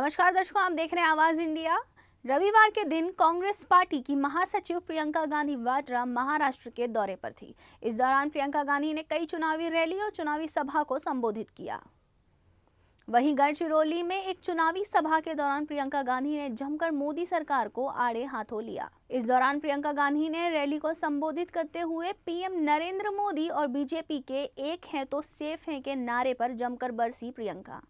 नमस्कार दर्शकों, आप देख रहे हैं आवाज इंडिया। रविवार के दिन कांग्रेस पार्टी की महासचिव प्रियंका गांधी वाड्रा महाराष्ट्र के दौरे पर थी। इस दौरान प्रियंका गांधी ने कई चुनावी रैली और चुनावी सभा को संबोधित किया। वहीं गढ़चिरौली में एक चुनावी सभा के दौरान प्रियंका गांधी ने जमकर मोदी सरकार को आड़े हाथों लिया। इस दौरान प्रियंका गांधी ने रैली को संबोधित करते हुए पीएम नरेंद्र मोदी और बीजेपी के एक हैं तो सेफ हैं के नारे पर जमकर बरसी प्रियंका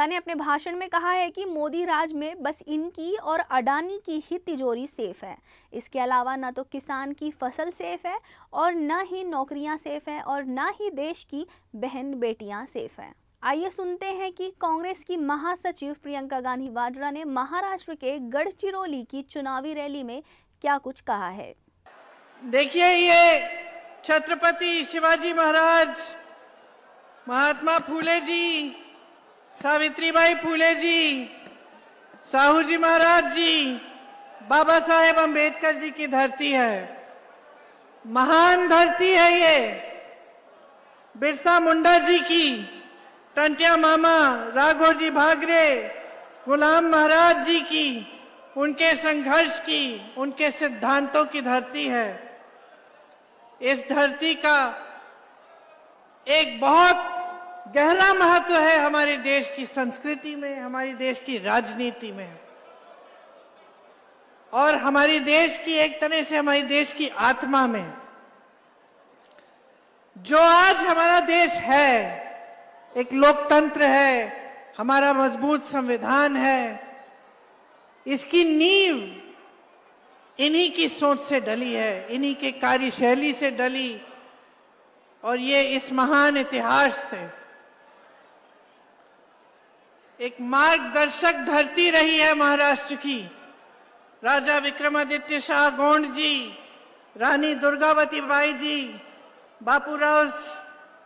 ने अपने भाषण में कहा है कि मोदी राज में बस इनकी और अडानी की ही तिजोरी सेफ है। इसके अलावा न तो किसान की फसल सेफ है और न ही नौकरियां सेफ है और न ही देश की बहन बेटियां सेफ है। आइए सुनते हैं कि कांग्रेस की महासचिव प्रियंका गांधी वाड्रा ने महाराष्ट्र के गढ़चिरौली की चुनावी रैली में क्या कुछ कहा है। देखिए, ये छत्रपति शिवाजी महाराज, महात्मा फूले जी, सावित्रीबाई फूले जी, साहू जी महाराज जी, बाबा साहेब अंबेडकर जी की धरती है। महान धरती है ये। बिरसा मुंडा जी की, टंटिया मामा, राघोजी भागरे, गुलाम महाराज जी की, उनके संघर्ष की, उनके सिद्धांतों की धरती है। इस धरती का एक बहुत गहरा महत्व है हमारे देश की संस्कृति में, हमारी देश की राजनीति में, और हमारी देश की एक तरह से हमारी देश की आत्मा में। जो आज हमारा देश है, एक लोकतंत्र है, हमारा मजबूत संविधान है, इसकी नींव इन्हीं की सोच से डली है, इन्हीं के कार्यशैली से डली, और ये इस महान इतिहास से एक मार्गदर्शक धरती रही है महाराष्ट्र की। राजा विक्रमादित्य शाह गोंड जी, रानी दुर्गावती बाई जी, बापूराव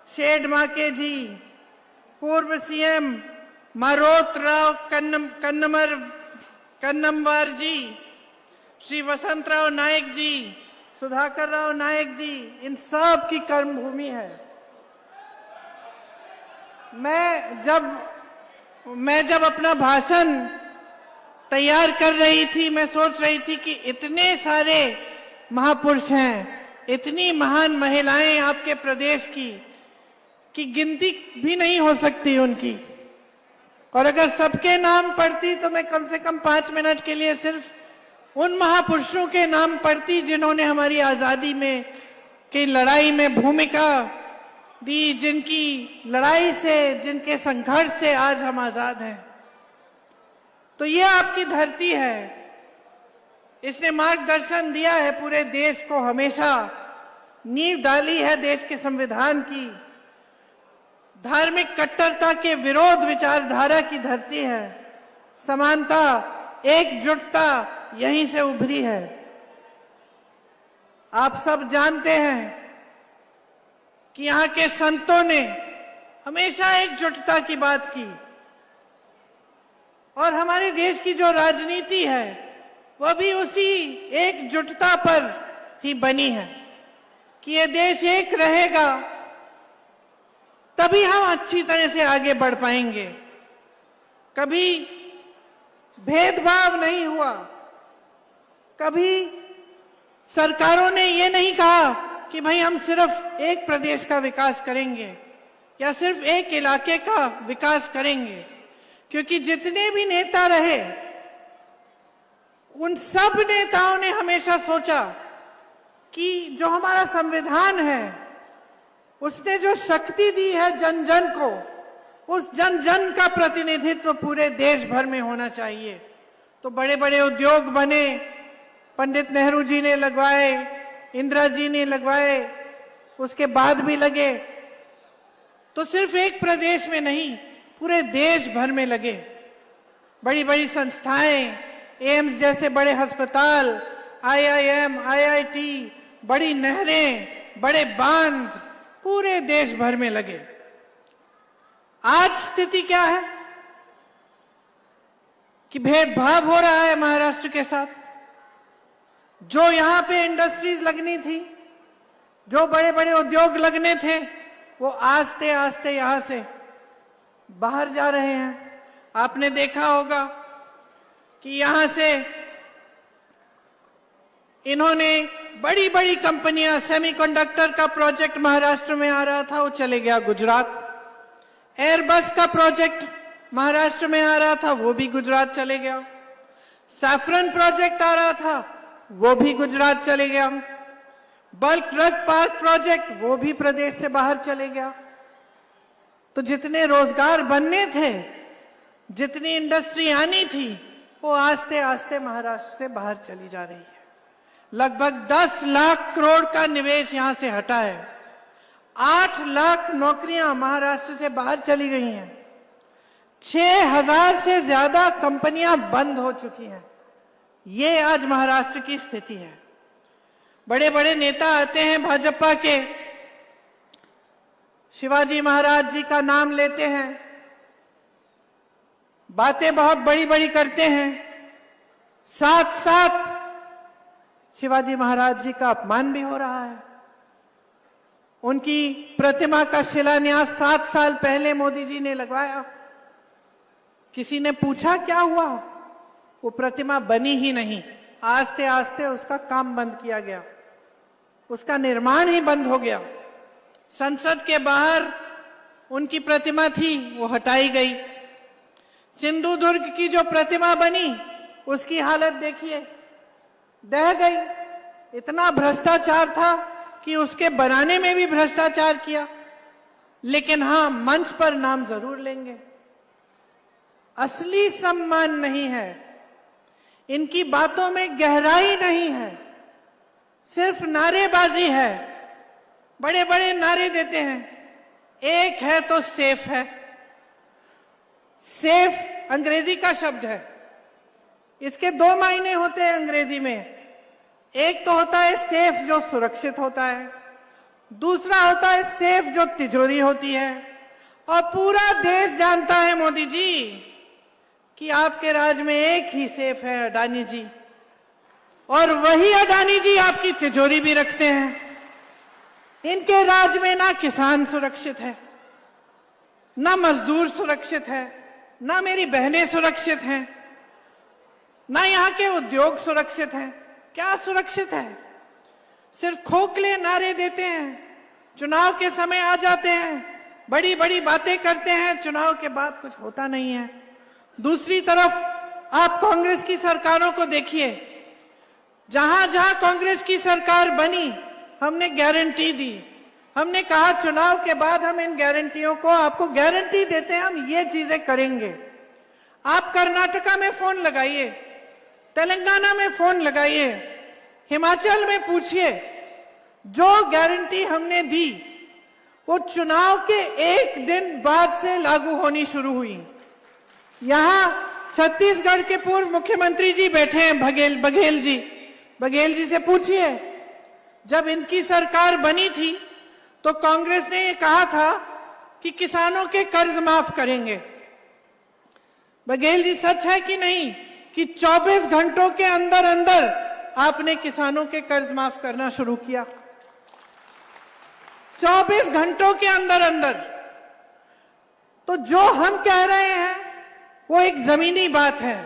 शेडमाके जी, पूर्व सीएम मारोतराव कन्नमवार जी, श्री वसंतराव नायक जी, सुधाकर राव नायक जी, इन सब की कर्मभूमि है। मैं जब अपना भाषण तैयार कर रही थी, मैं सोच रही थी कि इतने सारे महापुरुष हैं, इतनी महान महिलाएं आपके प्रदेश की गिनती भी नहीं हो सकती उनकी, और अगर सबके नाम पढ़ती तो मैं कम से कम 5 मिनट के लिए सिर्फ उन महापुरुषों के नाम पढ़ती जिन्होंने हमारी आजादी में की लड़ाई में भूमिका दी, जिनकी लड़ाई से, जिनके संघर्ष से आज हम आजाद हैं। तो ये आपकी धरती है। इसने मार्गदर्शन दिया है पूरे देश को, हमेशा नींव डाली है देश के संविधान की। धार्मिक कट्टरता के विरोध विचारधारा की धरती है। समानता, एकजुटता यहीं से उभरी है। आप सब जानते हैं कि यहाँ के संतों ने हमेशा एकजुटता की बात की, और हमारे देश की जो राजनीति है वह भी उसी एकजुटता पर ही बनी है कि ये देश एक रहेगा तभी हम अच्छी तरह से आगे बढ़ पाएंगे। कभी भेदभाव नहीं हुआ, कभी सरकारों ने ये नहीं कहा कि भाई हम सिर्फ एक प्रदेश का विकास करेंगे या सिर्फ एक इलाके का विकास करेंगे, क्योंकि जितने भी नेता रहे उन सब नेताओं ने हमेशा सोचा कि जो हमारा संविधान है उसने जो शक्ति दी है जन जन को, उस जन जन का प्रतिनिधित्व पूरे देश भर में होना चाहिए। तो बड़े बड़े उद्योग बने, पंडित नेहरू जी ने लगवाए, इंदिरा जी ने लगवाए, उसके बाद भी लगे। तो सिर्फ एक प्रदेश में नहीं, पूरे देश भर में लगे। बड़ी बड़ी संस्थाएं, एम्स जैसे बड़े अस्पताल, IIM, IIT, बड़ी नहरें, बड़े बांध पूरे देश भर में लगे। आज स्थिति क्या है कि भेदभाव हो रहा है महाराष्ट्र के साथ। जो यहां पे इंडस्ट्रीज लगनी थी, जो बड़े बड़े उद्योग लगने थे, वो आस्ते आस्ते यहां से बाहर जा रहे हैं। आपने देखा होगा कि यहां से इन्होंने बड़ी बड़ी कंपनियां, सेमीकंडक्टर का प्रोजेक्ट महाराष्ट्र में आ रहा था, वो चले गया गुजरात। एयरबस का प्रोजेक्ट महाराष्ट्र में आ रहा था, वो भी गुजरात चले गया। सैफरन प्रोजेक्ट आ रहा था, वो भी गुजरात चले गया। बल्क ड्रग पार्क प्रोजेक्ट, वो भी प्रदेश से बाहर चले गया। तो जितने रोजगार बनने थे, जितनी इंडस्ट्री आनी थी, वो आस्ते आस्ते महाराष्ट्र से बाहर चली जा रही है। लगभग 10 लाख करोड़ का निवेश यहां से हटा है। 8 लाख नौकरियां महाराष्ट्र से बाहर चली गई हैं। 6,000 से ज्यादा कंपनियां बंद हो चुकी हैं। ये आज महाराष्ट्र की स्थिति है। बड़े बड़े नेता आते हैं भाजपा के, शिवाजी महाराज जी का नाम लेते हैं, बातें बहुत बड़ी बड़ी करते हैं, साथ साथ शिवाजी महाराज जी का अपमान भी हो रहा है। उनकी प्रतिमा का शिलान्यास 7 साल पहले मोदी जी ने लगवाया। किसी ने पूछा क्या हुआ? वो प्रतिमा बनी ही नहीं। आस्ते आस्ते उसका काम बंद किया गया, उसका निर्माण ही बंद हो गया। संसद के बाहर उनकी प्रतिमा थी, वो हटाई गई। सिंधुदुर्ग की जो प्रतिमा बनी, उसकी हालत देखिए, दह गई। इतना भ्रष्टाचार था कि उसके बनाने में भी भ्रष्टाचार किया। लेकिन हां, मंच पर नाम जरूर लेंगे। असली सम्मान नहीं है, इनकी बातों में गहराई नहीं है, सिर्फ नारेबाजी है। बड़े बड़े नारे देते हैं। एक है तो सेफ है। सेफ अंग्रेजी का शब्द है, इसके 2 मायने होते हैं अंग्रेजी में। एक तो होता है सेफ, जो सुरक्षित होता है। दूसरा होता है सेफ, जो तिजोरी होती है। और पूरा देश जानता है मोदी जी कि आपके राज में एक ही सेफ है, अडानी जी। और वही अडानी जी आपकी तिजोरी भी रखते हैं। इनके राज में ना किसान सुरक्षित है, ना मजदूर सुरक्षित है, ना मेरी बहनें सुरक्षित हैं, ना यहाँ के उद्योग सुरक्षित हैं। क्या सुरक्षित है? सिर्फ खोखले नारे देते हैं, चुनाव के समय आ जाते हैं, बड़ी बड़ी बातें करते हैं, चुनाव के बाद कुछ होता नहीं है। दूसरी तरफ आप कांग्रेस की सरकारों को देखिए। जहां जहां कांग्रेस की सरकार बनी, हमने गारंटी दी। हमने कहा चुनाव के बाद हम इन गारंटियों को, आपको गारंटी देते हैं, हम ये चीजें करेंगे। आप कर्नाटका में फोन लगाइए, तेलंगाना में फोन लगाइए, हिमाचल में पूछिए, जो गारंटी हमने दी वो चुनाव के 1 दिन बाद से लागू होनी शुरू हुई। यहां छत्तीसगढ़ के पूर्व मुख्यमंत्री जी बैठे हैं, बघेल जी से पूछिए, जब इनकी सरकार बनी थी तो कांग्रेस ने ये कहा था कि किसानों के कर्ज माफ करेंगे। बघेल जी, सच है कि नहीं कि 24 घंटों के अंदर अंदर आपने किसानों के कर्ज माफ करना शुरू किया? 24 घंटों के अंदर अंदर। तो जो हम कह रहे हैं वो एक जमीनी बात है,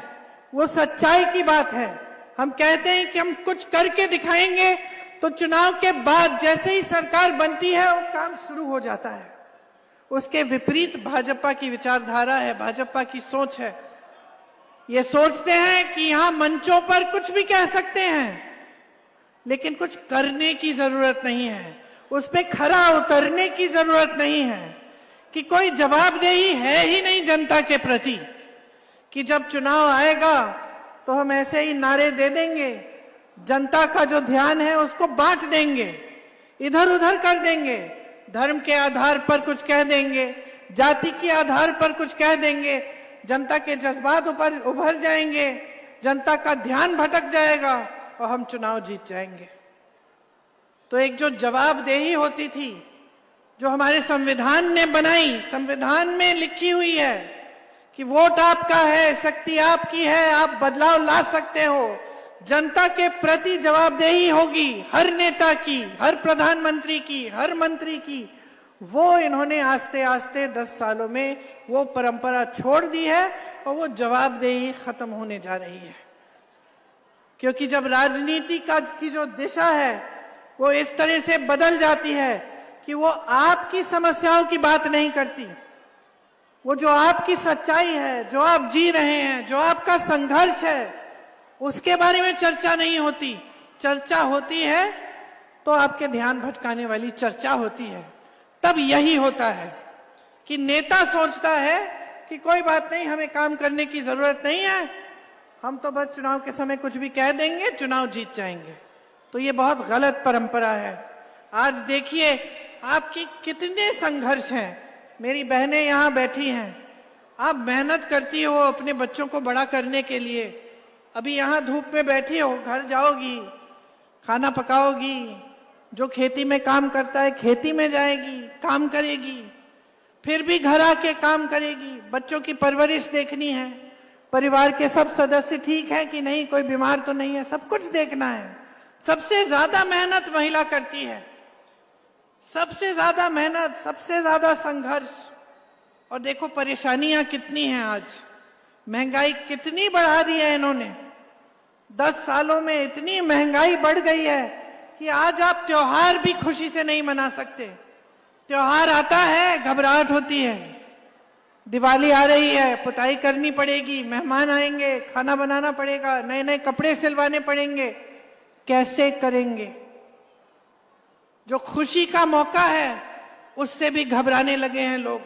वो सच्चाई की बात है। हम कहते हैं कि हम कुछ करके दिखाएंगे, तो चुनाव के बाद जैसे ही सरकार बनती है वो काम शुरू हो जाता है। उसके विपरीत भाजपा की विचारधारा है, भाजपा की सोच है। ये सोचते हैं कि यहां मंचों पर कुछ भी कह सकते हैं, लेकिन कुछ करने की जरूरत नहीं है, उस पे खरा उतरने की जरूरत नहीं है, कि कोई जवाबदेही है ही नहीं जनता के प्रति, कि जब चुनाव आएगा तो हम ऐसे ही नारे दे देंगे, जनता का जो ध्यान है उसको बांट देंगे, इधर उधर कर देंगे, धर्म के आधार पर कुछ कह देंगे, जाति के आधार पर कुछ कह देंगे, जनता के जज्बात उभर जाएंगे, जनता का ध्यान भटक जाएगा और हम चुनाव जीत जाएंगे। तो एक जो जवाबदेही होती थी, जो हमारे संविधान ने बनाई, संविधान में लिखी हुई है कि वोट आपका है, शक्ति आपकी है, आप बदलाव ला सकते हो, जनता के प्रति जवाबदेही होगी हर नेता की, हर प्रधानमंत्री की, हर मंत्री की, वो इन्होंने आस्ते आस्ते 10 सालों में वो परंपरा छोड़ दी है और वो जवाबदेही खत्म होने जा रही है। क्योंकि जब राजनीति की जो दिशा है वो इस तरह से बदल जाती है कि वो आपकी समस्याओं की बात नहीं करती, वो जो आपकी सच्चाई है, जो आप जी रहे हैं, जो आपका संघर्ष है, उसके बारे में चर्चा नहीं होती। चर्चा होती है तो आपके ध्यान भटकाने वाली चर्चा होती है। तब यही होता है कि नेता सोचता है कि कोई बात नहीं, हमें काम करने की जरूरत नहीं है, हम तो बस चुनाव के समय कुछ भी कह देंगे, चुनाव जीत जाएंगे। तो ये बहुत गलत परंपरा है। आज देखिए आपकी कितने संघर्ष हैं। मेरी बहनें यहाँ बैठी हैं, आप मेहनत करती हो अपने बच्चों को बड़ा करने के लिए। अभी यहाँ धूप में बैठी हो, घर जाओगी, खाना पकाओगी, जो खेती में काम करता है खेती में जाएगी, काम करेगी, फिर भी घर आके काम करेगी, बच्चों की परवरिश देखनी है, परिवार के सब सदस्य ठीक है कि नहीं, कोई बीमार तो नहीं है, सब कुछ देखना है। सबसे ज्यादा मेहनत महिला करती है, सबसे ज्यादा मेहनत, सबसे ज्यादा संघर्ष। और देखो परेशानियां कितनी हैं आज, महंगाई कितनी बढ़ा दी है इन्होंने। 10 सालों में इतनी महंगाई बढ़ गई है कि आज आप त्योहार भी खुशी से नहीं मना सकते। त्योहार आता है घबराहट होती है, दिवाली आ रही है, पुताई करनी पड़ेगी, मेहमान आएंगे, खाना बनाना पड़ेगा, नए नए कपड़े सिलवाने पड़ेंगे, कैसे करेंगे। जो खुशी का मौका है उससे भी घबराने लगे हैं लोग,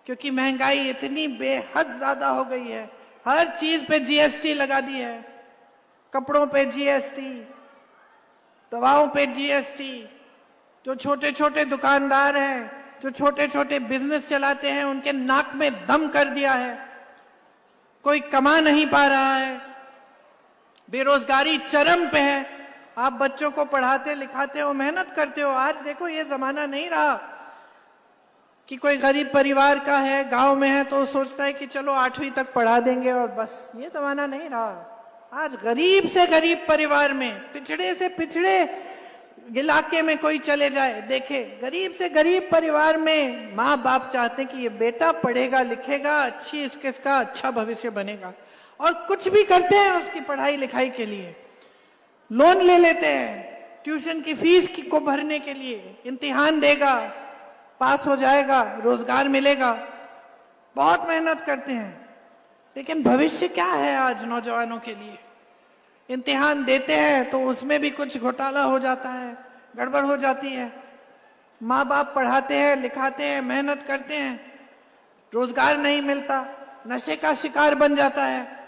क्योंकि महंगाई इतनी बेहद ज्यादा हो गई है। हर चीज पे जीएसटी लगा दी है, कपड़ों पे जीएसटी, दवाओं पे जीएसटी। जो छोटे छोटे दुकानदार हैं, जो छोटे छोटे बिजनेस चलाते हैं, उनके नाक में दम कर दिया है। कोई कमा नहीं पा रहा है, बेरोजगारी चरम पे है। आप बच्चों को पढ़ाते लिखाते हो, मेहनत करते हो। आज देखो ये जमाना नहीं रहा कि कोई गरीब परिवार का है, गांव में है, तो सोचता है कि चलो 8वीं तक पढ़ा देंगे और बस। ये जमाना नहीं रहा। आज गरीब से गरीब परिवार में, पिछड़े से पिछड़े इलाके में कोई चले जाए, देखे गरीब से गरीब परिवार में माँ बाप चाहते हैं कि ये बेटा पढ़ेगा लिखेगा, अच्छी इसका अच्छा भविष्य बनेगा, और कुछ भी करते हैं उसकी पढ़ाई लिखाई के लिए। लोन ले लेते हैं ट्यूशन की फीस को भरने के लिए, इम्तिहान देगा, पास हो जाएगा, रोजगार मिलेगा, बहुत मेहनत करते हैं। लेकिन भविष्य क्या है आज नौजवानों के लिए? इम्तिहान देते हैं तो उसमें भी कुछ घोटाला हो जाता है, गड़बड़ हो जाती है। माँ बाप पढ़ाते हैं लिखाते हैं, मेहनत करते हैं, रोजगार नहीं मिलता, नशे का शिकार बन जाता है।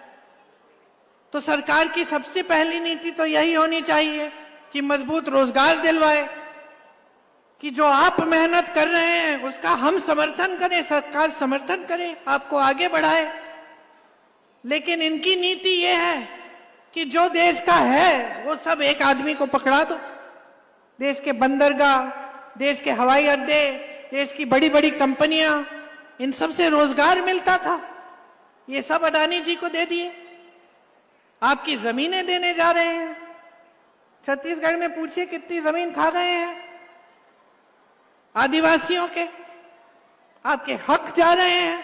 तो सरकार की सबसे पहली नीति तो यही होनी चाहिए कि मजबूत रोजगार दिलवाए, कि जो आप मेहनत कर रहे हैं उसका हम समर्थन करें, सरकार समर्थन करे, आपको आगे बढ़ाए। लेकिन इनकी नीति ये है कि जो देश का है वो सब एक आदमी को पकड़ा दो। देश के बंदरगाह, देश के हवाई अड्डे, देश की बड़ी बड़ी कंपनियां, इन सब से रोजगार मिलता था, ये सब अडानी जी को दे दिए। आपकी जमीनें देने जा रहे हैं। छत्तीसगढ़ में पूछिए कितनी जमीन खा गए हैं आदिवासियों के, आपके हक जा रहे हैं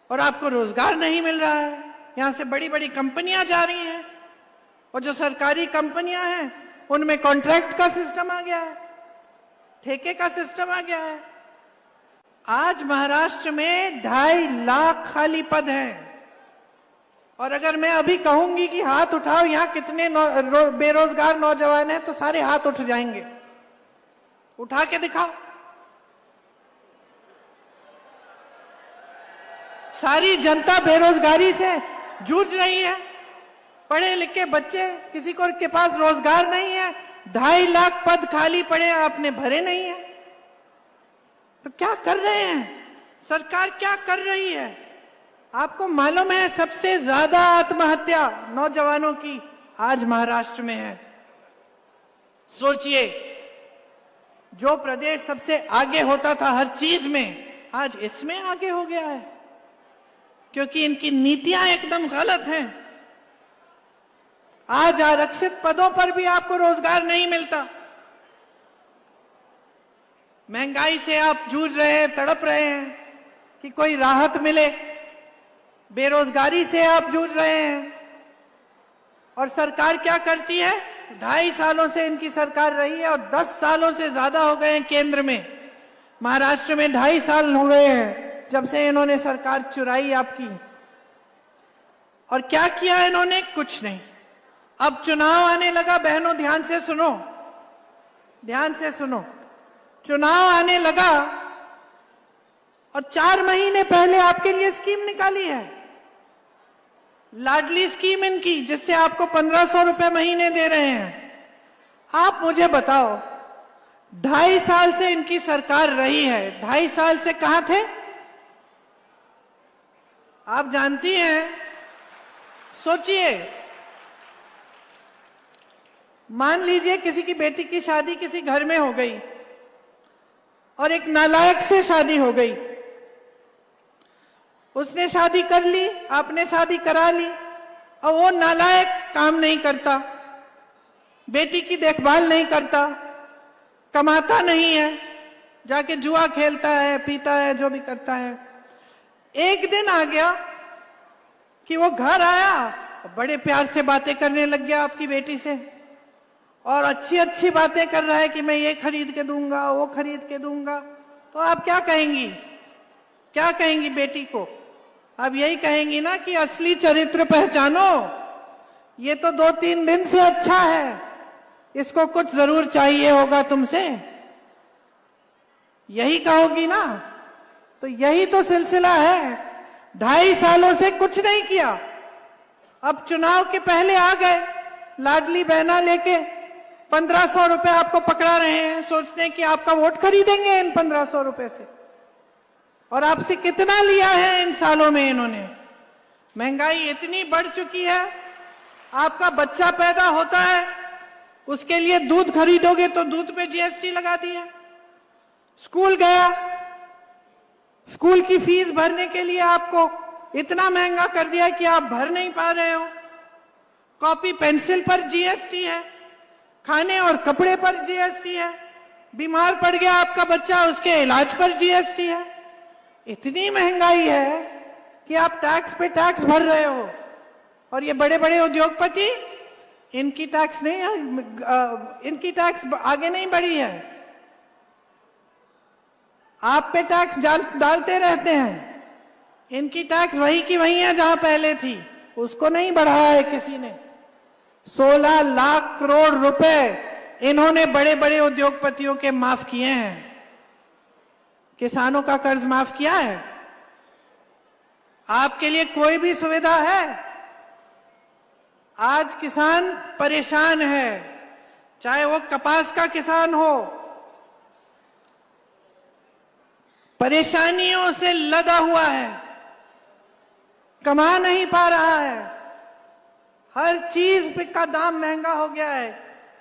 और आपको रोजगार नहीं मिल रहा है। यहां से बड़ी बड़ी कंपनियां जा रही हैं, और जो सरकारी कंपनियां हैं उनमें कॉन्ट्रैक्ट का सिस्टम आ गया है, ठेके का सिस्टम आ गया है। आज महाराष्ट्र में 2.5 लाख खाली पद हैं, और अगर मैं अभी कहूंगी कि हाथ उठाओ यहां कितने बेरोजगार नौजवान हैं, तो सारे हाथ उठ जाएंगे। उठा के दिखाओ। सारी जनता बेरोजगारी से जूझ रही है, पढ़े लिखे बच्चे, किसी को के पास रोजगार नहीं है, 2.5 लाख पद खाली पड़े, आपने भरे नहीं है। तो क्या कर रहे हैं? सरकार क्या कर रही है? आपको मालूम है सबसे ज्यादा आत्महत्या नौजवानों की आज महाराष्ट्र में है। सोचिए, जो प्रदेश सबसे आगे होता था हर चीज में, आज इसमें आगे हो गया है, क्योंकि इनकी नीतियां एकदम गलत हैं। आज आरक्षित पदों पर भी आपको रोजगार नहीं मिलता। महंगाई से आप जूझ रहे हैं, तड़प रहे हैं कि कोई राहत मिले। बेरोजगारी से आप जूझ रहे हैं और सरकार क्या करती है? 2.5 सालों से इनकी सरकार रही है और 10 सालों से ज्यादा हो गए हैं केंद्र में। महाराष्ट्र में 2.5 साल हो गए हैं जब से इन्होंने सरकार चुराई आपकी। और क्या किया इन्होंने? कुछ नहीं। अब चुनाव आने लगा, बहनों ध्यान से सुनो, ध्यान से सुनो। चुनाव आने लगा और 4 महीने पहले आपके लिए स्कीम निकाली है, लाडली स्कीम इनकी, जिससे आपको 1500 रुपए महीने दे रहे हैं। आप मुझे बताओ, 2.5 साल से इनकी सरकार रही है, 2.5 साल से कहां थे? आप जानती हैं, सोचिए, मान लीजिए किसी की बेटी की शादी किसी घर में हो गई और एक नालायक से शादी हो गई। उसने शादी कर ली, आपने शादी करा ली, और वो नालायक काम नहीं करता, बेटी की देखभाल नहीं करता, कमाता नहीं है, जाके जुआ खेलता है, पीता है, जो भी करता है। एक दिन आ गया कि वो घर आया, बड़े प्यार से बातें करने लग गया आपकी बेटी से, और अच्छी अच्छी बातें कर रहा है कि मैं ये खरीद के दूंगा, वो खरीद के दूंगा। तो आप क्या कहेंगी? क्या कहेंगी बेटी को? आप यही कहेंगी ना कि असली चरित्र पहचानो, ये तो 2-3 दिन से अच्छा है, इसको कुछ जरूर चाहिए होगा तुमसे, यही कहोगी ना? तो यही तो सिलसिला है। 2.5 सालों से कुछ नहीं किया, अब चुनाव के पहले आ गए लाडली बहना लेके, 1500 रुपए आपको पकड़ा रहे हैं, सोचते हैं कि आपका वोट खरीदेंगे इन 1500 रुपए से। और आपसे कितना लिया है इन सालों में इन्होंने? महंगाई इतनी बढ़ चुकी है, आपका बच्चा पैदा होता है, उसके लिए दूध खरीदोगे तो दूध पे जीएसटी लगा दिया। स्कूल गया, स्कूल की फीस भरने के लिए आपको इतना महंगा कर दिया कि आप भर नहीं पा रहे हो। कॉपी पेंसिल पर जीएसटी है, खाने और कपड़े पर जीएसटी है, बीमार पड़ गया आपका बच्चा, उसके इलाज पर जीएसटी है। इतनी महंगाई है कि आप टैक्स पे टैक्स भर रहे हो। और ये बड़े बड़े उद्योगपति, इनकी टैक्स नहीं, इनकी टैक्स आगे नहीं बढ़ी है, आप पे टैक्स डालते रहते हैं। इनकी टैक्स वही की वही है जहां पहले थी, उसको नहीं बढ़ाया है किसी ने। 16 लाख करोड़ रुपए इन्होंने बड़े बड़े उद्योगपतियों के माफ किए हैं। किसानों का कर्ज माफ किया है? आपके लिए कोई भी सुविधा है? आज किसान परेशान है, चाहे वो कपास का किसान हो, परेशानियों से लदा हुआ है, कमा नहीं पा रहा है, हर चीज का दाम महंगा हो गया है,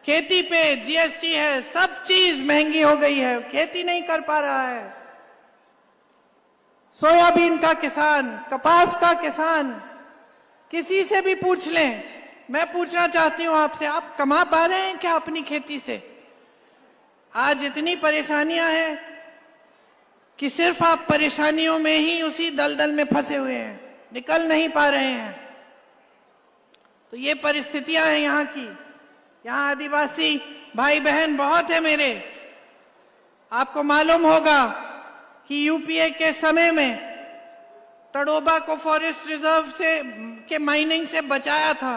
खेती पे जीएसटी है, सब चीज महंगी हो गई है, खेती नहीं कर पा रहा है। सोयाबीन का किसान, कपास का किसान, किसी से भी पूछ लें। मैं पूछना चाहती हूं आपसे, आप कमा पा रहे हैं क्या अपनी खेती से? आज इतनी परेशानियां हैं कि सिर्फ आप परेशानियों में ही उसी दलदल में फंसे हुए हैं, निकल नहीं पा रहे हैं। तो ये परिस्थितियां हैं यहाँ की। यहाँ आदिवासी भाई बहन बहुत है मेरे। आपको मालूम होगा कि यूपीए के समय में तड़ोबा को फॉरेस्ट रिजर्व से के माइनिंग से बचाया था,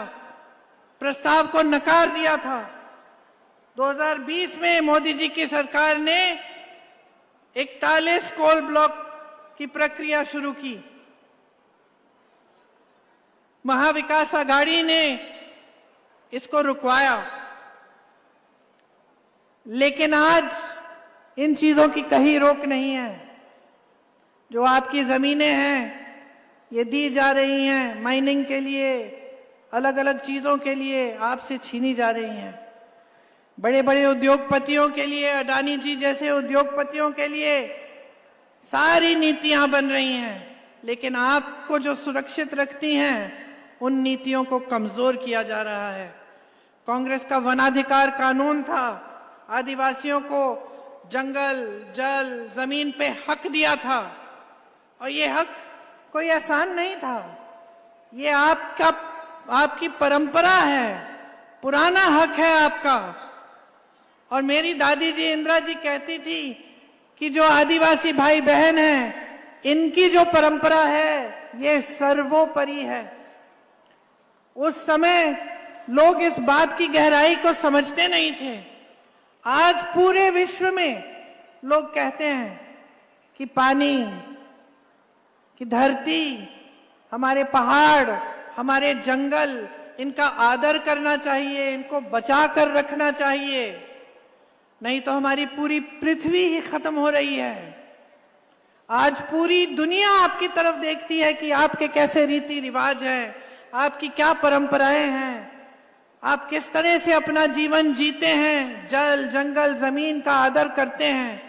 प्रस्ताव को नकार दिया था। 2020 में मोदी जी की सरकार ने 41 कोल ब्लॉक की प्रक्रिया शुरू की। महाविकास आघाड़ी ने इसको रुकवाया, लेकिन आज इन चीजों की कहीं रोक नहीं है। जो आपकी जमीनें हैं ये दी जा रही हैं माइनिंग के लिए, अलग अलग चीजों के लिए आपसे छीनी जा रही हैं। बड़े बड़े उद्योगपतियों के लिए, अडानी जी जैसे उद्योगपतियों के लिए सारी नीतियां बन रही हैं, लेकिन आपको जो सुरक्षित रखती हैं उन नीतियों को कमजोर किया जा रहा है। कांग्रेस का वनाधिकार कानून था, आदिवासियों को जंगल, जल, जमीन पे हक दिया था। और ये हक कोई आसान नहीं था, ये आपकी परंपरा है, पुराना हक है आपका। और मेरी दादी जी इंदिरा जी कहती थी कि जो आदिवासी भाई बहन हैं, इनकी जो परंपरा है ये सर्वोपरि है। उस समय लोग इस बात की गहराई को समझते नहीं थे। आज पूरे विश्व में लोग कहते हैं कि पानी, कि धरती, हमारे पहाड़, हमारे जंगल, इनका आदर करना चाहिए, इनको बचा कर रखना चाहिए, नहीं तो हमारी पूरी पृथ्वी ही खत्म हो रही है। आज पूरी दुनिया आपकी तरफ देखती है कि आपके कैसे रीति रिवाज हैं, आपकी क्या परंपराएं हैं, आप किस तरह से अपना जीवन जीते हैं, जल, जंगल, जमीन का आदर करते हैं।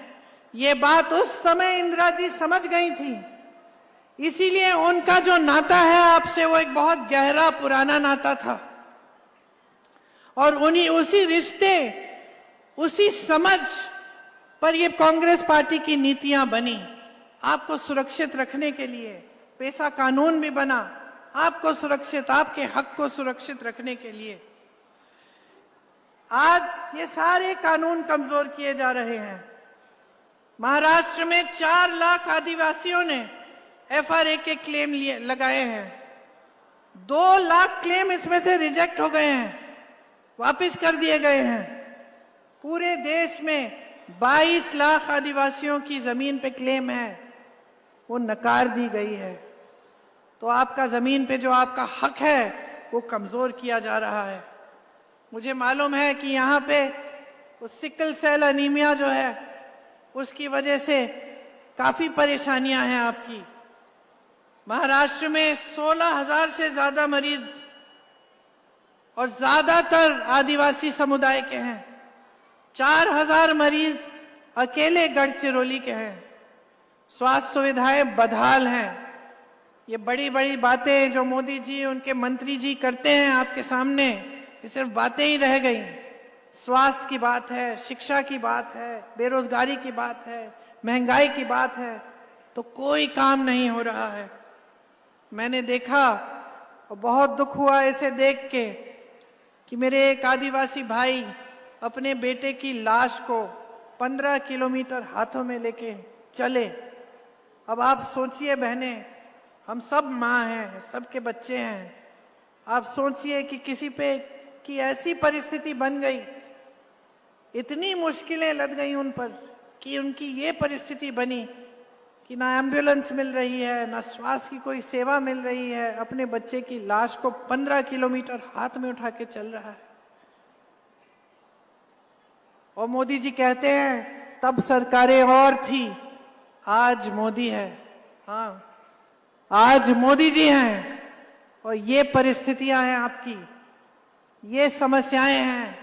ये बात उस समय इंदिरा जी समझ गई थी, इसीलिए उनका जो नाता है आपसे वो एक बहुत गहरा पुराना नाता था। और उसी रिश्ते, उसी समझ पर ये कांग्रेस पार्टी की नीतियां बनी। आपको सुरक्षित रखने के लिए पेशा कानून भी बना, आपको सुरक्षित, आपके हक को सुरक्षित रखने के लिए। आज ये सारे कानून कमजोर किए जा रहे हैं। महाराष्ट्र में 4 लाख आदिवासियों ने FRA के क्लेम लगाए हैं। 2 लाख क्लेम इसमें से रिजेक्ट हो गए हैं, वापस कर दिए गए हैं। पूरे देश में 22 लाख आदिवासियों की जमीन पे क्लेम है, वो नकार दी गई है। तो आपका जमीन पे जो आपका हक है वो कमजोर किया जा रहा है। मुझे मालूम है कि यहाँ पे वो सिकल सेल एनीमिया जो है उसकी वजह से काफी परेशानियां हैं आपकी। महाराष्ट्र में 16,000 से ज्यादा मरीज और ज्यादातर आदिवासी समुदाय के हैं। 4,000 मरीज अकेले गढ़चिरौली के हैं। स्वास्थ्य सुविधाएं बदहाल हैं। ये बड़ी बड़ी बातें जो मोदी जी, उनके मंत्री जी करते हैं आपके सामने, ये सिर्फ बातें ही रह गई। स्वास्थ्य की बात है, शिक्षा की बात है, बेरोजगारी की बात है, महंगाई की बात है, तो कोई काम नहीं हो रहा है। मैंने देखा और बहुत दुख हुआ इसे देख के कि मेरे एक आदिवासी भाई अपने बेटे की लाश को 15 किलोमीटर हाथों में लेके चले। अब आप सोचिए बहनें, हम सब माँ हैं, सबके बच्चे हैं। आप सोचिए कि किसी पे की ऐसी परिस्थिति बन गई, इतनी मुश्किलें लद गई उन पर कि उनकी ये परिस्थिति बनी कि ना एम्बुलेंस मिल रही है, ना स्वास्थ्य की कोई सेवा मिल रही है, अपने बच्चे की लाश को 15 किलोमीटर हाथ में उठा के चल रहा है। और मोदी जी कहते हैं तब सरकारें और थी, आज मोदी है। हाँ, आज मोदी जी हैं और ये परिस्थितियां हैं आपकी, ये समस्याएं हैं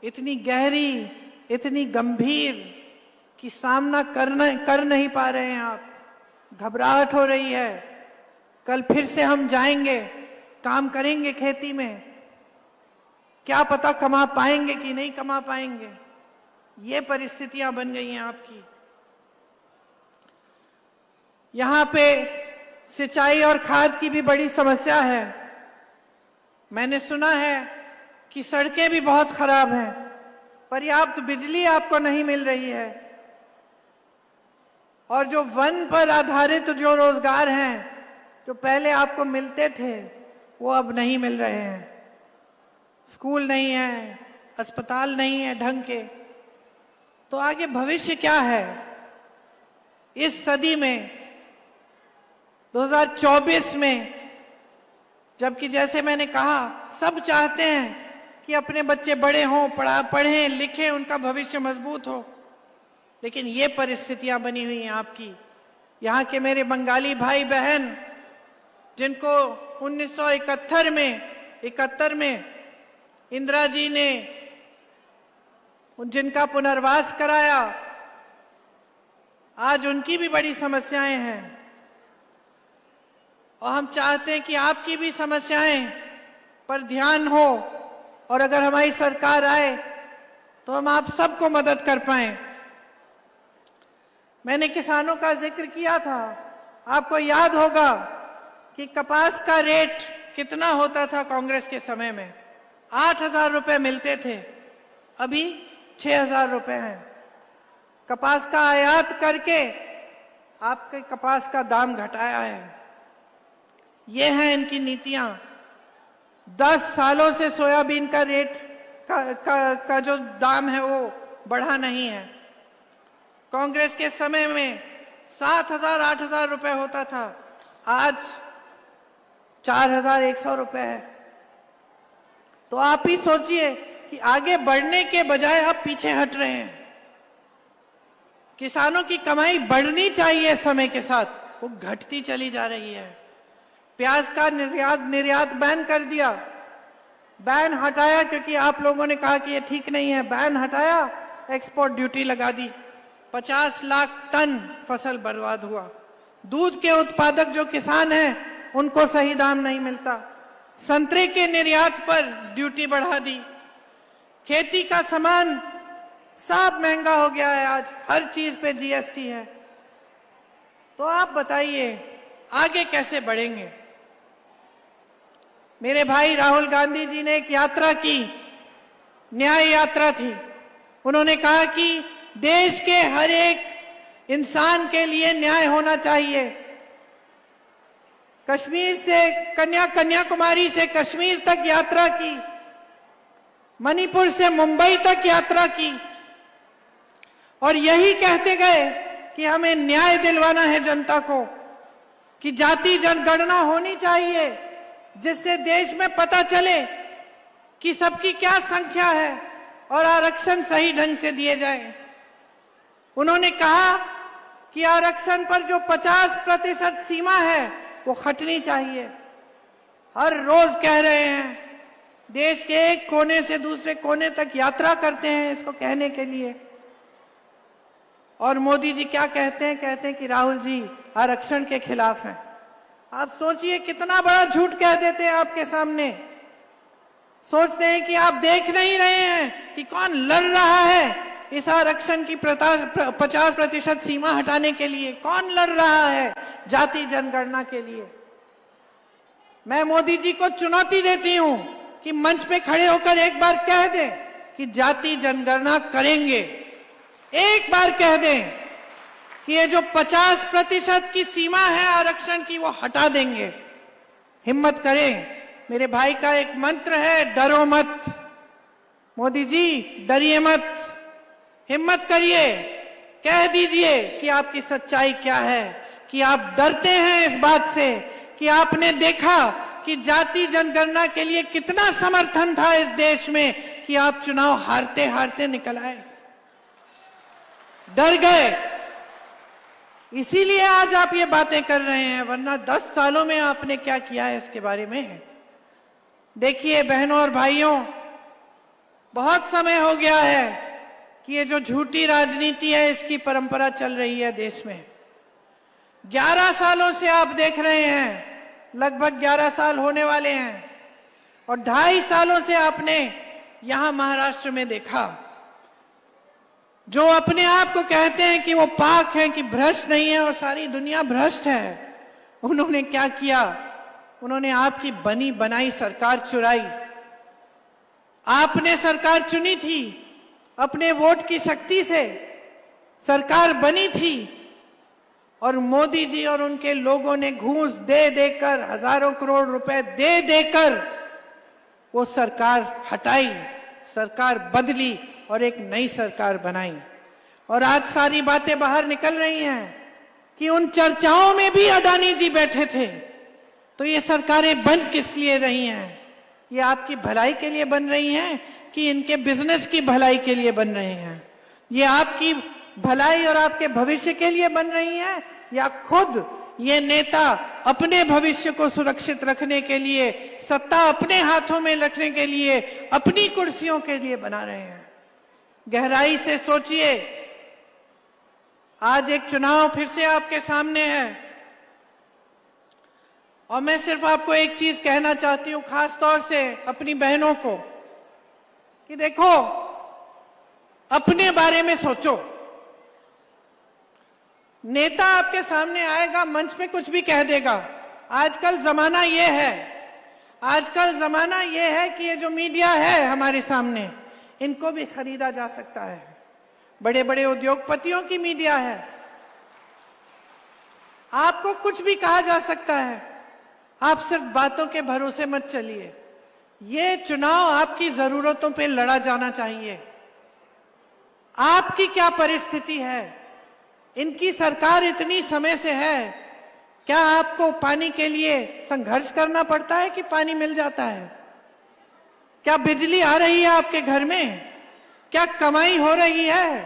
इतनी गहरी, इतनी गंभीर कि सामना कर नहीं पा रहे हैं आप। घबराहट हो रही है, कल फिर से हम जाएंगे, काम करेंगे खेती में, क्या पता कमा पाएंगे कि नहीं कमा पाएंगे। ये परिस्थितियां बन गई हैं आपकी। यहां पे सिंचाई और खाद की भी बड़ी समस्या है। मैंने सुना है कि सड़कें भी बहुत खराब हैं, पर्याप्त बिजली आपको नहीं मिल रही है, और जो वन पर आधारित जो रोजगार हैं, जो पहले आपको मिलते थे, वो अब नहीं मिल रहे हैं। स्कूल नहीं है, अस्पताल नहीं है ढंग के। तो आगे भविष्य क्या है इस सदी में, 2024 में, जबकि जैसे मैंने कहा सब चाहते हैं कि अपने बच्चे बड़े हों, पढ़ें लिखें, उनका भविष्य मजबूत हो, लेकिन ये परिस्थितियां बनी हुई हैं आपकी। यहाँ के मेरे बंगाली भाई बहन जिनको 1971 में इंदिरा जी ने जिनका पुनर्वास कराया, आज उनकी भी बड़ी समस्याएं हैं। और हम चाहते हैं कि आपकी भी समस्याएं पर ध्यान हो, और अगर हमारी सरकार आए तो हम आप सबको मदद कर पाएं। मैंने किसानों का जिक्र किया था। आपको याद होगा कि कपास का रेट कितना होता था कांग्रेस के समय में? 8,000 रुपए मिलते थे, अभी 6,000 रुपए हैं। कपास का आयात करके आपके कपास का दाम घटाया है। ये हैं इनकी नीतियां। 10 सालों से सोयाबीन का रेट का जो दाम है वो बढ़ा नहीं है। कांग्रेस के समय में 7,000 8,000 रुपए होता था, आज 4,100 रुपए है। तो आप ही सोचिए कि आगे बढ़ने के बजाय आप पीछे हट रहे हैं। किसानों की कमाई बढ़नी चाहिए, समय के साथ वो घटती चली जा रही है। प्याज का निर्यात बैन कर दिया, बैन हटाया क्योंकि आप लोगों ने कहा कि ये ठीक नहीं है, बैन हटाया, एक्सपोर्ट ड्यूटी लगा दी, 50 लाख टन फसल बर्बाद हुआ। दूध के उत्पादक जो किसान हैं उनको सही दाम नहीं मिलता। संतरे के निर्यात पर ड्यूटी बढ़ा दी। खेती का सामान सब महंगा हो गया है, आज हर चीज पे जीएसटी है। तो आप बताइए आगे कैसे बढ़ेंगे? मेरे भाई राहुल गांधी जी ने एक यात्रा की, न्याय यात्रा थी। उन्होंने कहा कि देश के हर एक इंसान के लिए न्याय होना चाहिए। कश्मीर से कन्याकुमारी से कश्मीर तक यात्रा की, मणिपुर से मुंबई तक यात्रा की, और यही कहते गए कि हमें न्याय दिलवाना है जनता को, कि जाति जनगणना होनी चाहिए जिससे देश में पता चले कि सबकी क्या संख्या है और आरक्षण सही ढंग से दिए जाए। उन्होंने कहा कि आरक्षण पर जो 50% सीमा है वो हटनी चाहिए। हर रोज कह रहे हैं, देश के एक कोने से दूसरे कोने तक यात्रा करते हैं इसको कहने के लिए। और मोदी जी क्या कहते हैं? कहते हैं कि राहुल जी आरक्षण के खिलाफ हैं। आप सोचिए कितना बड़ा झूठ कह देते हैं आपके सामने। सोचते हैं कि आप देख नहीं रहे हैं कि कौन लड़ रहा है इस आरक्षण की 50% सीमा हटाने के लिए, कौन लड़ रहा है जाति जनगणना के लिए। मैं मोदी जी को चुनौती देती हूं कि मंच पे खड़े होकर एक बार कह दें कि जाति जनगणना करेंगे। एक बार कह दें कि ये जो 50% की सीमा है आरक्षण की वो हटा देंगे। हिम्मत करें। मेरे भाई का एक मंत्र है, डरो मत। मोदी जी डरिए मत, हिम्मत करिए, कह दीजिए कि आपकी सच्चाई क्या है, कि आप डरते हैं इस बात से कि आपने देखा कि जाति जनगणना के लिए कितना समर्थन था इस देश में कि आप चुनाव हारते हारते निकल आए। डर गए, इसीलिए आज आप ये बातें कर रहे हैं, वरना 10 सालों में आपने क्या किया है इसके बारे में। देखिए बहनों और भाइयों, बहुत समय हो गया है कि ये जो झूठी राजनीति है इसकी परंपरा चल रही है देश में। 11 सालों से आप देख रहे हैं, लगभग 11 साल होने वाले हैं, और 2.5 सालों से आपने यहां महाराष्ट्र में देखा, जो अपने आप को कहते हैं कि वो पाक हैं, कि भ्रष्ट नहीं है और सारी दुनिया भ्रष्ट है। उन्होंने क्या किया? उन्होंने आपकी बनी बनाई सरकार चुराई। आपने सरकार चुनी थी, अपने वोट की शक्ति से सरकार बनी थी, और मोदी जी और उनके लोगों ने घूस दे देकर, हजारों करोड़ रुपए दे देकर वो सरकार हटाई, सरकार बदली और एक नई सरकार बनाई। और आज सारी बातें बाहर निकल रही हैं कि उन चर्चाओं में भी अडानी जी बैठे थे। तो ये सरकारें बन किस लिए रही हैं? ये आपकी भलाई के लिए बन रही हैं कि इनके बिजनेस की भलाई के लिए बन रही हैं? ये आपकी भलाई और आपके भविष्य के लिए बन रही हैं, या खुद ये नेता अपने भविष्य को सुरक्षित रखने के लिए, सत्ता अपने हाथों में रखने के लिए, अपनी कुर्सियों के लिए बना रहे हैं? गहराई से सोचिए। आज एक चुनाव फिर से आपके सामने है, और मैं सिर्फ आपको एक चीज कहना चाहती हूं, खास तौर से अपनी बहनों को, कि देखो अपने बारे में सोचो। नेता आपके सामने आएगा, मंच पे कुछ भी कह देगा। आजकल जमाना ये है, आजकल जमाना ये है कि ये जो मीडिया है हमारे सामने, इनको भी खरीदा जा सकता है। बड़े बड़े उद्योगपतियों की मीडिया है, आपको कुछ भी कहा जा सकता है। आप सिर्फ बातों के भरोसे मत चलिए। ये चुनाव आपकी जरूरतों पे लड़ा जाना चाहिए। आपकी क्या परिस्थिति है? इनकी सरकार इतनी समय से है, क्या आपको पानी के लिए संघर्ष करना पड़ता है कि पानी मिल जाता है? क्या बिजली आ रही है आपके घर में? क्या कमाई हो रही है?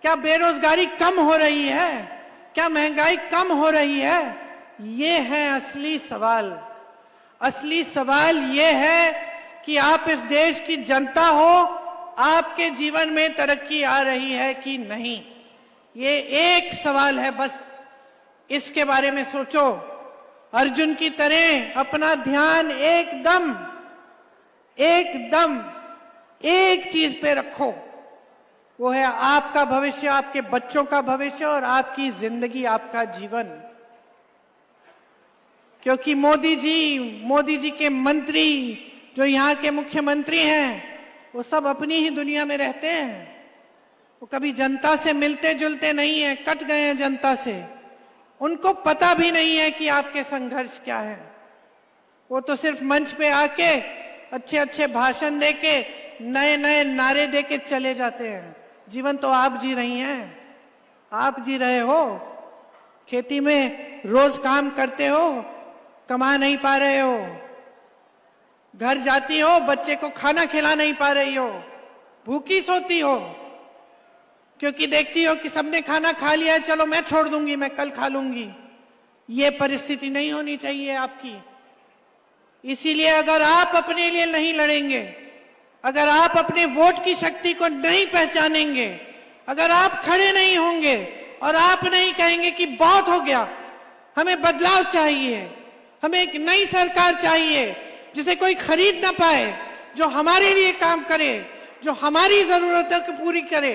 क्या बेरोजगारी कम हो रही है? क्या महंगाई कम हो रही है? ये है असली सवाल। असली सवाल ये है कि आप इस देश की जनता हो, आपके जीवन में तरक्की आ रही है कि नहीं। ये एक सवाल है बस, इसके बारे में सोचो। अर्जुन की तरह अपना ध्यान एकदम एक चीज पे रखो, वो है आपका भविष्य, आपके बच्चों का भविष्य और आपकी जिंदगी, आपका जीवन। क्योंकि मोदी जी के मंत्री, जो यहाँ के मुख्यमंत्री हैं, वो सब अपनी ही दुनिया में रहते हैं। वो कभी जनता से मिलते जुलते नहीं है, कट गए हैं जनता से। उनको पता भी नहीं है कि आपके संघर्ष क्या है। वो तो सिर्फ मंच पे आके अच्छे अच्छे भाषण देके, नए नए नारे देके चले जाते हैं। जीवन तो आप जी रही हैं, आप जी रहे हो। खेती में रोज काम करते हो, कमा नहीं पा रहे हो। घर जाती हो, बच्चे को खाना खिला नहीं पा रही हो, भूखी सोती हो, क्योंकि देखती हो कि सबने खाना खा लिया है, चलो मैं छोड़ दूंगी, मैं कल खा लूंगी। ये परिस्थिति नहीं होनी चाहिए आपकी। इसीलिए अगर आप अपने लिए नहीं लड़ेंगे, अगर आप अपने वोट की शक्ति को नहीं पहचानेंगे, अगर आप खड़े नहीं होंगे और आप नहीं कहेंगे कि बहुत हो गया, हमें बदलाव चाहिए, हमें एक नई सरकार चाहिए जिसे कोई खरीद ना पाए, जो हमारे लिए काम करे, जो हमारी जरूरतों को पूरी करे,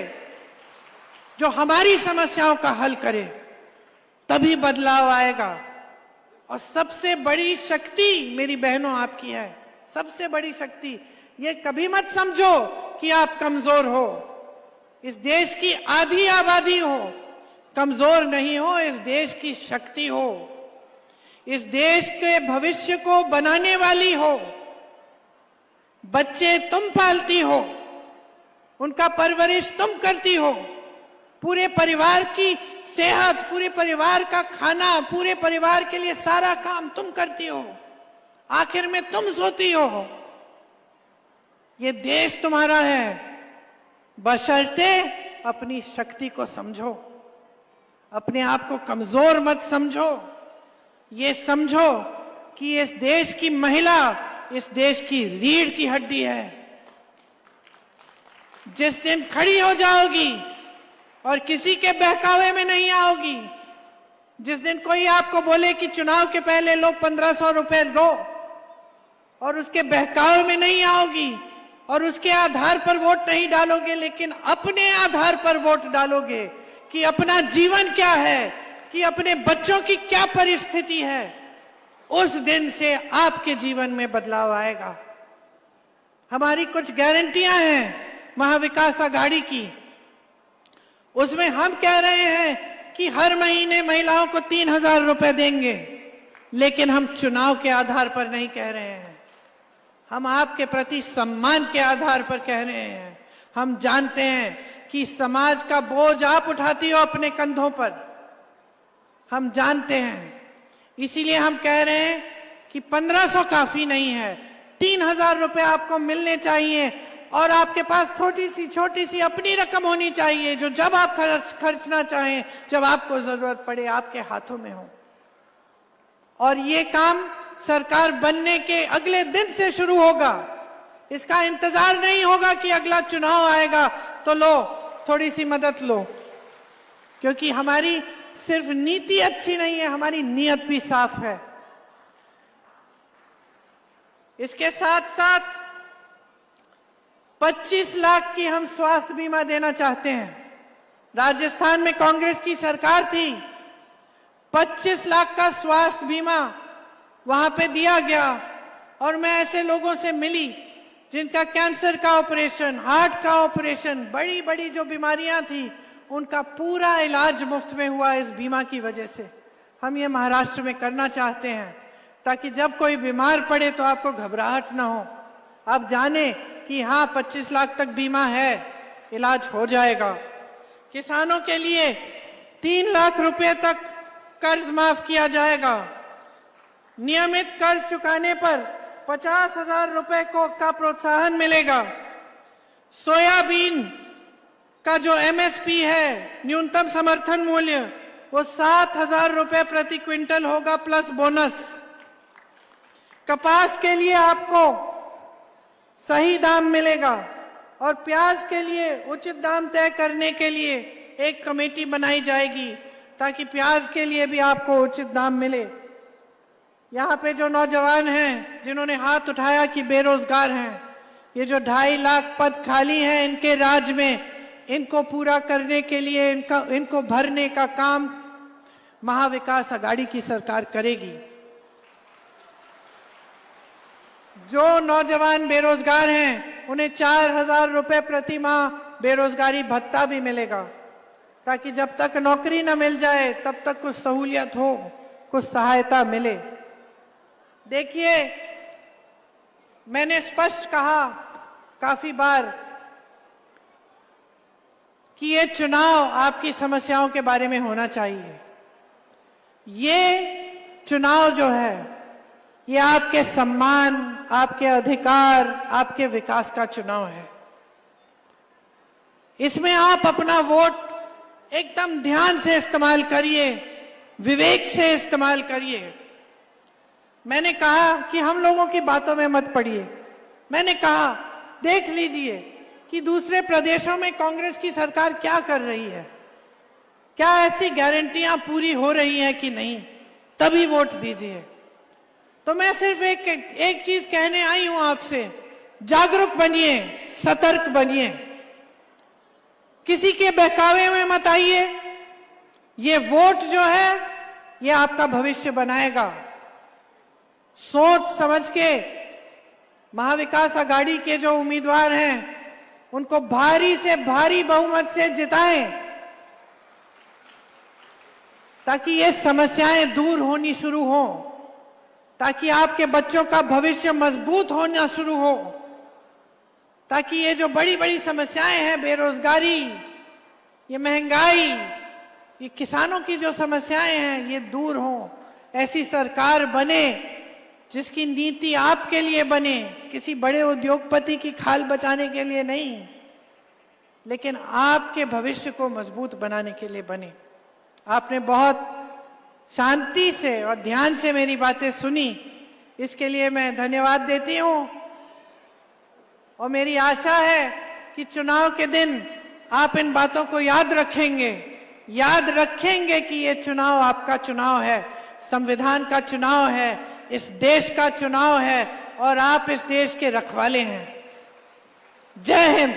जो हमारी समस्याओं का हल करे, तभी बदलाव आएगा। और सबसे बड़ी शक्ति मेरी बहनों आपकी है, सबसे बड़ी शक्ति। ये कभी मत समझो कि आप कमजोर हो। इस देश की आधी आबादी हो, कमजोर नहीं हो, इस देश की शक्ति हो, इस देश के भविष्य को बनाने वाली हो। बच्चे तुम पालती हो, उनका परवरिश तुम करती हो, पूरे परिवार की सेहत, पूरे परिवार का खाना, पूरे परिवार के लिए सारा काम तुम करती हो, आखिर में तुम सोती हो। ये देश तुम्हारा है, बशर्ते अपनी शक्ति को समझो, अपने आप को कमजोर मत समझो। ये समझो कि इस देश की महिला इस देश की रीढ़ की हड्डी है। जिस दिन खड़ी हो जाओगी और किसी के बहकावे में नहीं आओगी, जिस दिन कोई आपको बोले कि चुनाव के पहले लो 1500 रुपए लो, और उसके बहकावे में नहीं आओगी और उसके आधार पर वोट नहीं डालोगे, लेकिन अपने आधार पर वोट डालोगे कि अपना जीवन क्या है, कि अपने बच्चों की क्या परिस्थिति है, उस दिन से आपके जीवन में बदलाव आएगा। हमारी कुछ गारंटियां हैं महाविकास आघाड़ी की। उसमें हम कह रहे हैं कि हर महीने महिलाओं को 3000 रुपए देंगे, लेकिन हम चुनाव के आधार पर नहीं कह रहे हैं, हम आपके प्रति सम्मान के आधार पर कह रहे हैं। हम जानते हैं कि समाज का बोझ आप उठाती हो अपने कंधों पर, हम जानते हैं। इसीलिए हम कह रहे हैं कि 1500 काफी नहीं है, 3000 रुपए आपको मिलने चाहिए, और आपके पास छोटी सी अपनी रकम होनी चाहिए, जो जब आप खर्चना चाहें, जब आपको जरूरत पड़े, आपके हाथों में हो। और ये काम सरकार बनने के अगले दिन से शुरू होगा। इसका इंतजार नहीं होगा कि अगला चुनाव आएगा तो लो थोड़ी सी मदद लो, क्योंकि हमारी सिर्फ नीति अच्छी नहीं है, हमारी नीयत भी साफ है। इसके साथ साथ 25 लाख की हम स्वास्थ्य बीमा देना चाहते हैं। राजस्थान में कांग्रेस की सरकार थी, 25 लाख का स्वास्थ्य बीमा वहां पे दिया गया। और मैं ऐसे लोगों से मिली जिनका कैंसर का ऑपरेशन, हार्ट का ऑपरेशन, बड़ी बड़ी जो बीमारियां थी, उनका पूरा इलाज मुफ्त में हुआ इस बीमा की वजह से। हम ये महाराष्ट्र में करना चाहते हैं ताकि जब कोई बीमार पड़े तो आपको घबराहट ना हो, आप जाने कि हाँ 25 लाख तक बीमा है, इलाज हो जाएगा। किसानों के लिए 3 लाख रुपए तक कर्ज माफ किया जाएगा। नियमित कर्ज चुकाने पर 50,000 रुपए का प्रोत्साहन मिलेगा। सोयाबीन का जो एमएसपी है, न्यूनतम समर्थन मूल्य, वो 7,000 रुपए प्रति क्विंटल होगा प्लस बोनस। कपास के लिए आपको सही दाम मिलेगा और प्याज के लिए उचित दाम तय करने के लिए एक कमेटी बनाई जाएगी ताकि प्याज के लिए भी आपको उचित दाम मिले। यहाँ पे जो नौजवान हैं जिन्होंने हाथ उठाया कि बेरोजगार हैं, ये जो 2.5 लाख पद खाली हैं इनके राज्य में, इनको पूरा करने के लिए इनको भरने का काम महाविकास आघाड़ी की सरकार करेगी। जो नौजवान बेरोजगार हैं उन्हें 4,000 रुपए प्रति माह बेरोजगारी भत्ता भी मिलेगा ताकि जब तक नौकरी न मिल जाए तब तक कुछ सहूलियत हो, कुछ सहायता मिले। देखिए, मैंने स्पष्ट कहा काफी बार कि ये चुनाव आपकी समस्याओं के बारे में होना चाहिए। ये चुनाव जो है ये आपके सम्मान, आपके अधिकार, आपके विकास का चुनाव है। इसमें आप अपना वोट एकदम ध्यान से इस्तेमाल करिए, विवेक से इस्तेमाल करिए। मैंने कहा कि हम लोगों की बातों में मत पड़िए। मैंने कहा देख लीजिए कि दूसरे प्रदेशों में कांग्रेस की सरकार क्या कर रही है, क्या ऐसी गारंटियां पूरी हो रही हैं कि नहीं, तभी वोट दीजिए। तो मैं सिर्फ एक चीज कहने आई हूं आपसे, जागरूक बनिए, सतर्क बनिए, किसी के बहकावे में मत आइए। ये वोट जो है ये आपका भविष्य बनाएगा। सोच समझ के महाविकास आघाड़ी के जो उम्मीदवार हैं उनको भारी से भारी बहुमत से जिताएं ताकि ये समस्याएं दूर होनी शुरू हो, ताकि आपके बच्चों का भविष्य मजबूत होना शुरू हो, ताकि ये जो बड़ी बड़ी समस्याएं हैं, बेरोजगारी, ये महंगाई, ये किसानों की जो समस्याएं हैं, ये दूर हो। ऐसी सरकार बने जिसकी नीति आपके लिए बने, किसी बड़े उद्योगपति की खाल बचाने के लिए नहीं, लेकिन आपके भविष्य को मजबूत बनाने के लिए बने। आपने बहुत शांति से और ध्यान से मेरी बातें सुनी, इसके लिए मैं धन्यवाद देती हूं। और मेरी आशा है कि चुनाव के दिन आप इन बातों को याद रखेंगे कि ये चुनाव आपका चुनाव है, संविधान का चुनाव है, इस देश का चुनाव है और आप इस देश के रखवाले हैं। जय हिंद।